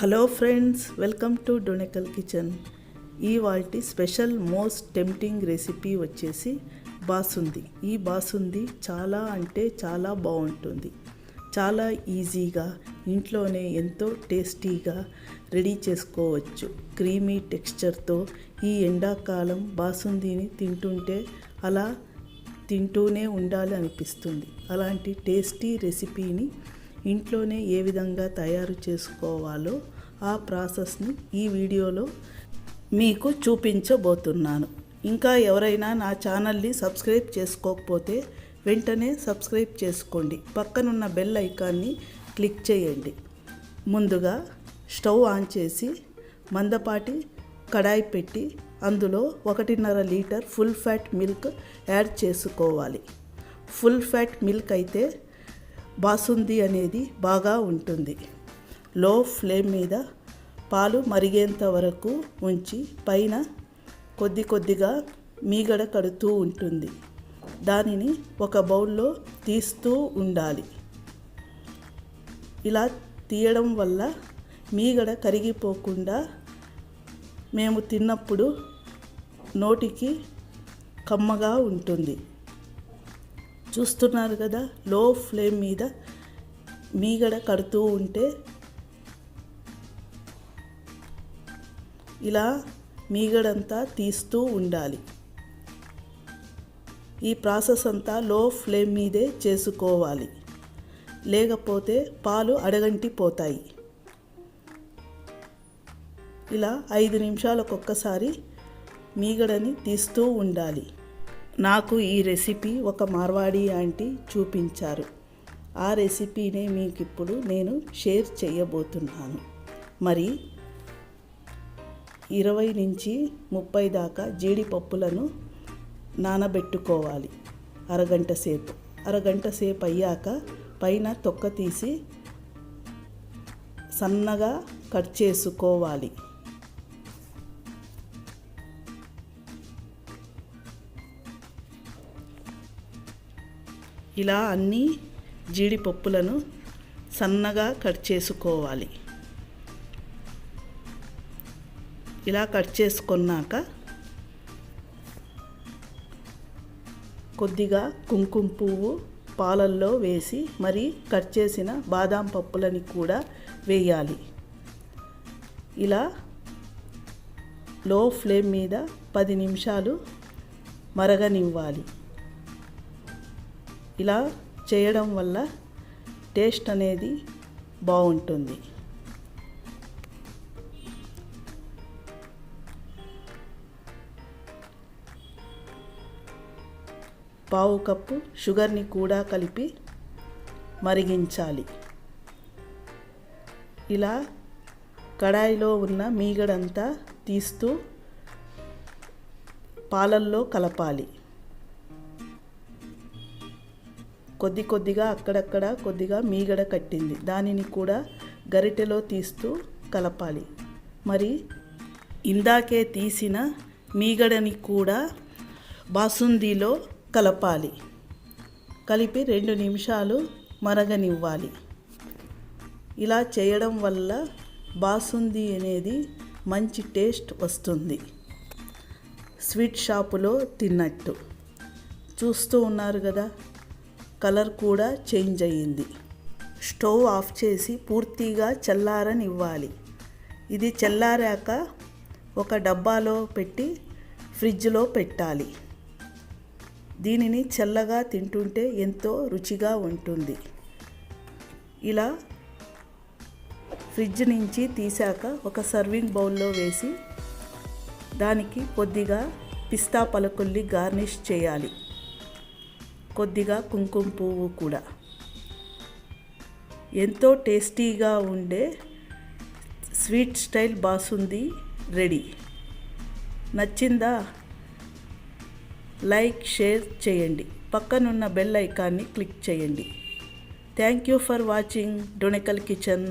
Hello friends, welcome to డొనెకల్కిచెన్. ఇవాల్టి special most tempting recipe వచ్చేసి బాసుంది. ఈ బాసుంది చాలా అంటే చాలా బాగుంటుంది. చాలా ఈజీగా ఇంట్లోనే ఎంతో టేస్టీగా రెడీ చేసుకోవచ్చు. క్రీమీ టెక్స్చర్తో ఈ ఎండాకాలం బాసుందిని తింటుంటే అలా తింటూనే ఉండాలి అనిపిస్తుంది. అలాంటి టేస్టీ రెసిపీని ఇంట్లోనే ఏ విధంగా తయారు చేసుకోవాలో ఆ ప్రాసెస్ని ఈ వీడియోలో మీకు చూపించబోతున్నాను. ఇంకా ఎవరైనా నా ఛానల్ని సబ్స్క్రైబ్ చేసుకోకపోతే వెంటనే సబ్స్క్రైబ్ చేసుకోండి. పక్కనున్న బెల్ ఐకాన్ని క్లిక్ చేయండి. ముందుగా స్టవ్ ఆన్ చేసి మందపాటి కడాయి పెట్టి అందులో 1.5 litre full fat milk add చేసుకోవాలి. ఫుల్ ఫ్యాట్ మిల్క్ అయితే బాసుంది అనేది బాగా ఉంటుంది. లో ఫ్లేమ్ మీద పాలు మరిగేంత వరకు ఉంచి పైన కొద్దిగా మీగడ కడుతూ ఉంటుంది. దానిని ఒక బౌల్లో తీస్తూ ఉండాలి. ఇలా తీయడం వల్ల మీగడ కరిగిపోకుండా మేము తిన్నప్పుడు నోటికి కమ్మగా ఉంటుంది. చూస్తున్నారు కదా, లో ఫ్లేమ్ మీద మీగడ కడుతూ ఉంటే ఇలా మీగడంతా తీస్తూ ఉండాలి. ఈ ప్రాసెస్ అంతా లో ఫ్లేమ్ మీదే చేసుకోవాలి, లేకపోతే పాలు అడగంటిపోతాయి. ఇలా 5 నిమిషాలకు ఒక్కసారి మీగడని తీస్తూ ఉండాలి. నాకు ఈ రెసిపీ ఒక మార్వాడి ఆంటీ చూపించారు. ఆ రెసిపీనే మీకు ఇప్పుడు నేను షేర్ చేయబోతున్నాను. మరి 20 నుంచి 30 దాకా జీడిపప్పులను నానబెట్టుకోవాలి. అరగంట సేపు అయ్యాక పైన తొక్క తీసి సన్నగా కట్ చేసుకోవాలి. ఇలా అన్ని జీడిపప్పులను సన్నగా కట్ చేసుకోవాలి. ఇలా కట్ చేసుకున్నాక కొద్దిగా కుంకుమ పువ్వు పాలల్లో వేసి మరి కట్ చేసిన బాదాం పప్పులని కూడా వేయాలి. ఇలా లో ఫ్లేమ్ మీద 10 నిమిషాలు మరగనివ్వాలి. ఇలా చేయడం వల్ల టేస్ట్ అనేది బాగుంటుంది. పావు కప్పు షుగర్ని కూడా కలిపి మరిగించాలి. ఇలా కడాయిలో ఉన్న మీగడంతా తీస్తూ పాలల్లో కలపాలి. కొద్దిగా అక్కడక్కడ కొద్దిగా మీగడ కట్టింది, దానిని కూడా గరిటెలో తీస్తూ కలపాలి. మరి ఇందాకే తీసిన మీగడని కూడా బాసుందిలో కలపాలి. కలిపి 2 నిమిషాలు మరగనివ్వాలి. ఇలా చేయడం వల్ల బాసుంది అనేది మంచి టేస్ట్ వస్తుంది. స్వీట్ షాపులో తిన్నట్టు. చూస్తూ ఉన్నారు కదా, కలర్ కూడా చేంజ్ అయ్యింది. స్టవ్ ఆఫ్ చేసి పూర్తిగా చల్లారనివ్వాలి. ఇది చల్లారాక ఒక డబ్బాలో పెట్టి ఫ్రిడ్జ్లో పెట్టాలి. దీనిని చల్లగా తింటుంటే ఎంతో రుచిగా ఉంటుంది. ఇలా ఫ్రిడ్జ్ నుంచి తీసాక ఒక సర్వింగ్ బౌల్లో వేసి దానికి కొద్దిగా పిస్తా పలుకుల్ని గార్నిష్ చేయాలి. కొద్దిగా కుంకుమ పువ్వు కూడా. ఎంతో టేస్టీగా ఉండే స్వీట్ స్టైల్ బాసుంది రెడీ. నచ్చిందా? లైక్, షేర్ చేయండి. పక్కనున్న బెల్ ఐకాన్ని క్లిక్ చేయండి. Thank you for watching డొనెకల్ kitchen.